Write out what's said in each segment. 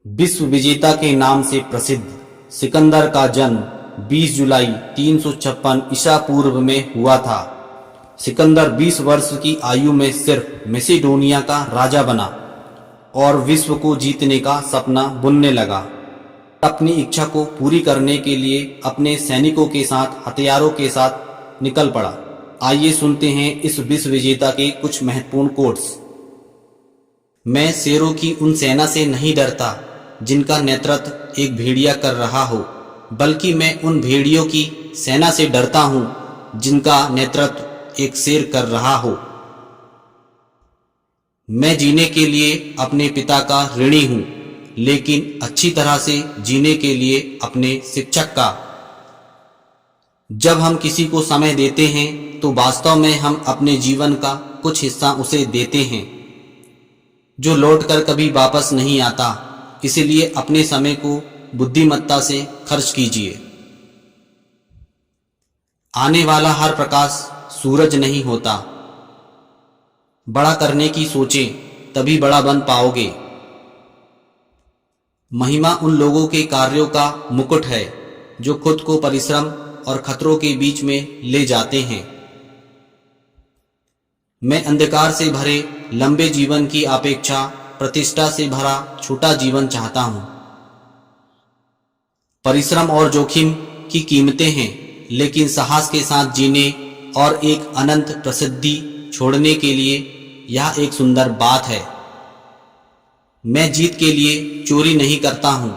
विश्व विजेता के नाम से प्रसिद्ध सिकंदर का जन्म 20 जुलाई 356 ईसा पूर्व में हुआ था। सिकंदर 20 वर्ष की आयु में सिर्फ मैसिडोनिया का राजा बना और विश्व को जीतने का सपना बुनने लगा। अपनी इच्छा को पूरी करने के लिए अपने सैनिकों के साथ हथियारों के साथ निकल पड़ा। आइए सुनते हैं इस विश्व विजेता के कुछ महत्वपूर्ण कोट्स। मैं शेरों की उन सेना से नहीं डरता जिनका नेतृत्व एक भेड़िया कर रहा हो, बल्कि मैं उन भेड़ियों की सेना से डरता हूं जिनका नेतृत्व एक शेर कर रहा हो। मैं जीने के लिए अपने पिता का ऋणी हूं, लेकिन अच्छी तरह से जीने के लिए अपने शिक्षक का। जब हम किसी को समय देते हैं तो वास्तव में हम अपने जीवन का कुछ हिस्सा उसे देते हैं जो लौटकर कभी वापस नहीं आता। इसलिए अपने समय को बुद्धिमत्ता से खर्च कीजिए। आने वाला हर प्रकाश सूरज नहीं होता। बड़ा करने की सोचें, तभी बड़ा बन पाओगे। महिमा उन लोगों के कार्यों का मुकुट है जो खुद को परिश्रम और खतरों के बीच में ले जाते हैं। मैं अंधकार से भरे लंबे जीवन की अपेक्षा प्रतिष्ठा से भरा छोटा जीवन चाहता हूं। परिश्रम और जोखिम की कीमतें हैं, लेकिन साहस के साथ जीने और एक अनंत प्रसिद्धि छोड़ने के लिए यह एक सुंदर बात है। मैं जीत के लिए चोरी नहीं करता हूं।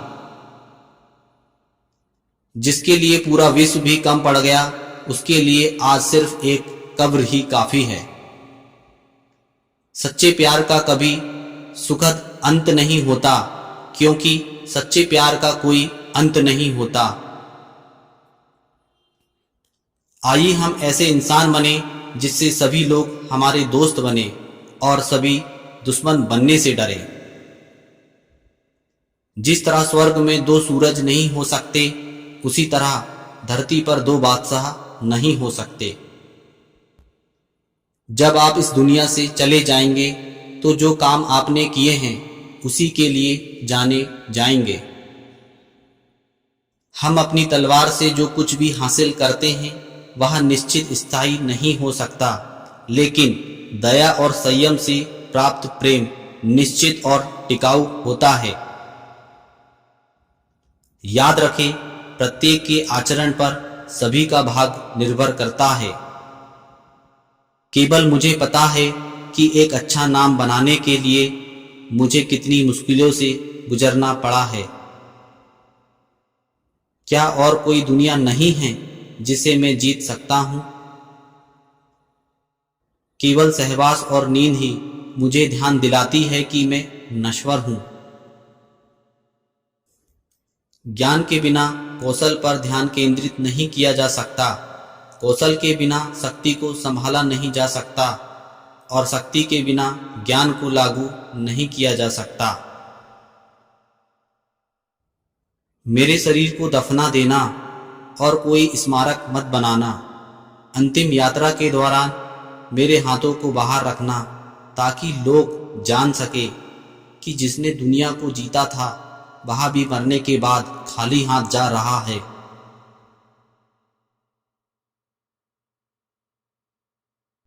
जिसके लिए पूरा विश्व भी कम पड़ गया, उसके लिए आज सिर्फ एक कब्र ही काफी है। सच्चे प्यार का कभी सुखद अंत नहीं होता, क्योंकि सच्चे प्यार का कोई अंत नहीं होता। आइए हम ऐसे इंसान बने जिससे सभी लोग हमारे दोस्त बने और सभी दुश्मन बनने से डरे। जिस तरह स्वर्ग में 2 सूरज नहीं हो सकते, उसी तरह धरती पर 2 बादशाह नहीं हो सकते। जब आप इस दुनिया से चले जाएंगे तो जो काम आपने किए हैं उसी के लिए जाने जाएंगे। हम अपनी तलवार से जो कुछ भी हासिल करते हैं वह निश्चित स्थायी नहीं हो सकता, लेकिन दया और संयम से प्राप्त प्रेम निश्चित और टिकाऊ होता है। याद रखें, प्रत्येक के आचरण पर सभी का भाग निर्भर करता है। केवल मुझे पता है कि एक अच्छा नाम बनाने के लिए मुझे कितनी मुश्किलों से गुजरना पड़ा है। क्या और कोई दुनिया नहीं है जिसे मैं जीत सकता हूं? केवल सहवास और नींद ही मुझे ध्यान दिलाती है कि मैं नश्वर हूं। ज्ञान के बिना कौशल पर ध्यान केंद्रित नहीं किया जा सकता। कौशल के बिना शक्ति को संभाला नहीं जा सकता और शक्ति के बिना ज्ञान को लागू नहीं किया जा सकता। मेरे शरीर को दफना देना और कोई स्मारक मत बनाना। अंतिम यात्रा के दौरान मेरे हाथों को बाहर रखना, ताकि लोग जान सके कि जिसने दुनिया को जीता था वह भी मरने के बाद खाली हाथ जा रहा है।